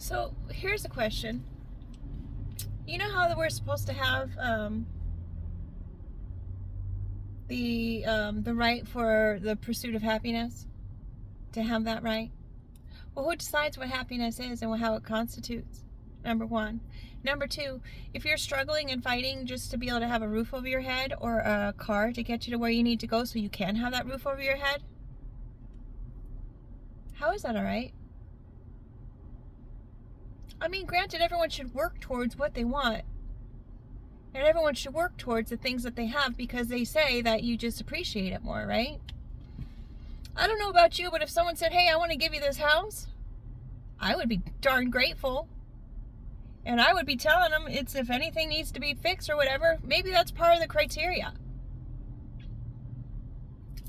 So here's a question. You know how we're supposed to have the right for the pursuit of happiness, to have that right? Well, who decides what happiness is and how it constitutes? Number one. Number two, if you're struggling and fighting just to be able to have a roof over your head or a car to get you to where you need to go so you can have that roof over your head, how is that all right? I mean, granted, everyone should work towards what they want. And everyone should work towards the things that they have because they say that you just appreciate it more, right? I don't know about you, but if someone said, hey, I want to give you this house, I would be darn grateful. And I would be telling them it's if anything needs to be fixed or whatever, maybe that's part of the criteria.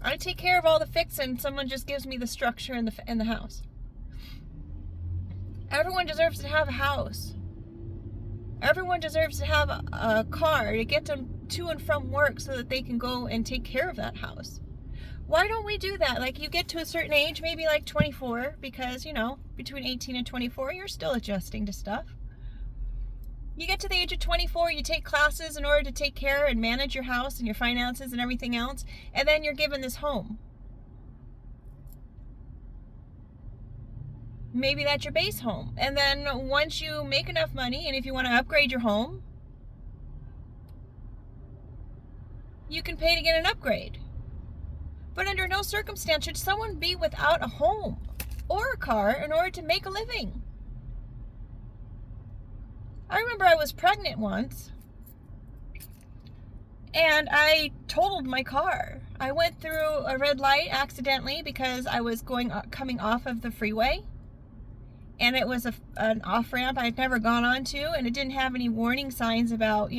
I take care of all the fixing, someone just gives me the structure in the house. Everyone deserves to have a house. Everyone deserves to have a car to get them to and from work so that they can go and take care of that house. Why don't we do that? Like, you get to a certain age, maybe like 24, because, between 18 and 24, you're still adjusting to stuff. You get to the age of 24, you take classes in order to take care and manage your house and your finances and everything else, and then you're given this home. Maybe that's your base home. And then once you make enough money, and if you want to upgrade your home, you can pay to get an upgrade. But under no circumstance should someone be without a home or a car in order to make a living. I remember I was pregnant once, and I totaled my car. I went through a red light accidentally because I was coming off of the freeway. And it was an off-ramp I'd never gone on to, and it didn't have any warning signs about,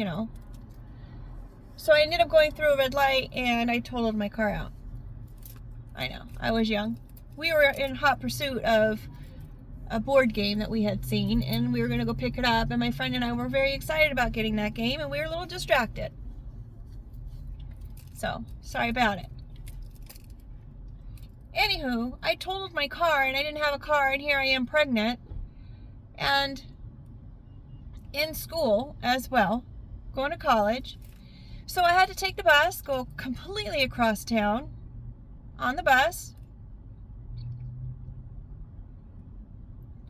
So I ended up going through a red light, and I totaled my car out. I know, I was young. We were in hot pursuit of a board game that we had seen, and we were going to go pick it up, and my friend and I were very excited about getting that game, and we were a little distracted. So, sorry about it. Anywho, I totaled my car, and I didn't have a car, and here I am pregnant, and in school as well, going to college. So I had to take the bus, go completely across town on the bus.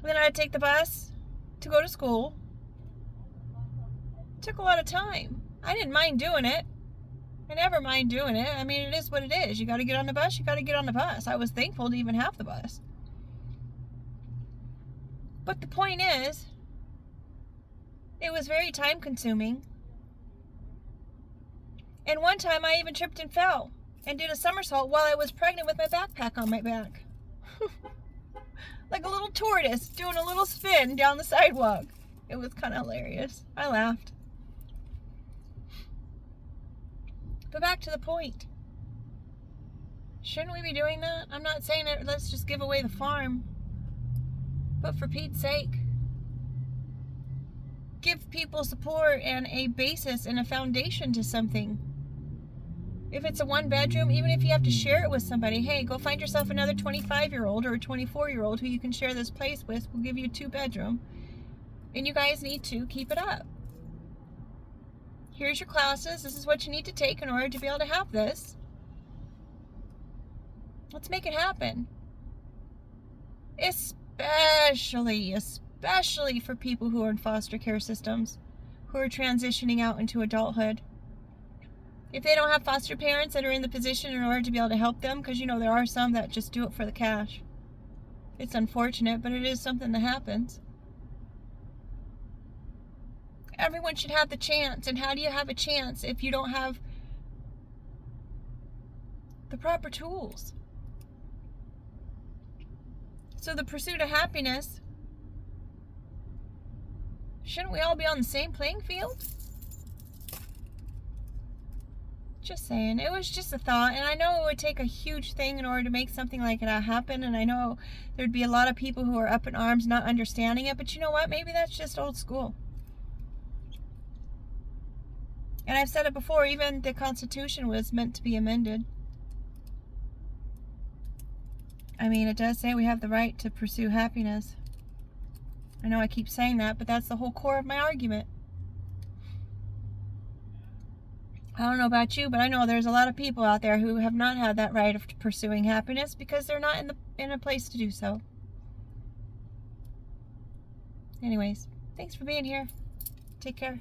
Then I had to take the bus to go to school. It took a lot of time. I didn't mind doing it. I never mind doing it. I mean, it is what it is. You got to get on the bus, you got to get on the bus. I was thankful to even have the bus. But the point is, it was very time consuming. And one time I even tripped and fell and did a somersault while I was pregnant with my backpack on my back. Like a little tortoise doing a little spin down the sidewalk. It was kind of hilarious. I laughed. But back to the point. Shouldn't we be doing that? I'm not saying that let's just give away the farm. But for Pete's sake, give people support and a basis and a foundation to something. If it's a one bedroom, even if you have to share it with somebody, hey, go find yourself another 25-year-old or a 24-year-old who you can share this place with. We'll give you a 2-bedroom. And you guys need to keep it up. Here's your classes. This is what you need to take in order to be able to have this. Let's make it happen. Especially for people who are in foster care systems, who are transitioning out into adulthood. If they don't have foster parents that are in the position in order to be able to help them, because there are some that just do it for the cash. It's unfortunate, but it is something that happens. Everyone should have the chance. And how do you have a chance if you don't have the proper tools? So the pursuit of happiness, shouldn't we all be on the same playing field? Just saying. It was just a thought, and I know it would take a huge thing in order to make something like that happen, and I know there'd be a lot of people who are up in arms not understanding it, but you know what? Maybe that's just old school. And I've said it before, even the Constitution was meant to be amended. I mean, it does say we have the right to pursue happiness. I know I keep saying that, but that's the whole core of my argument. I don't know about you, but I know there's a lot of people out there who have not had that right of pursuing happiness because they're not in a place to do so. Anyways, thanks for being here. Take care.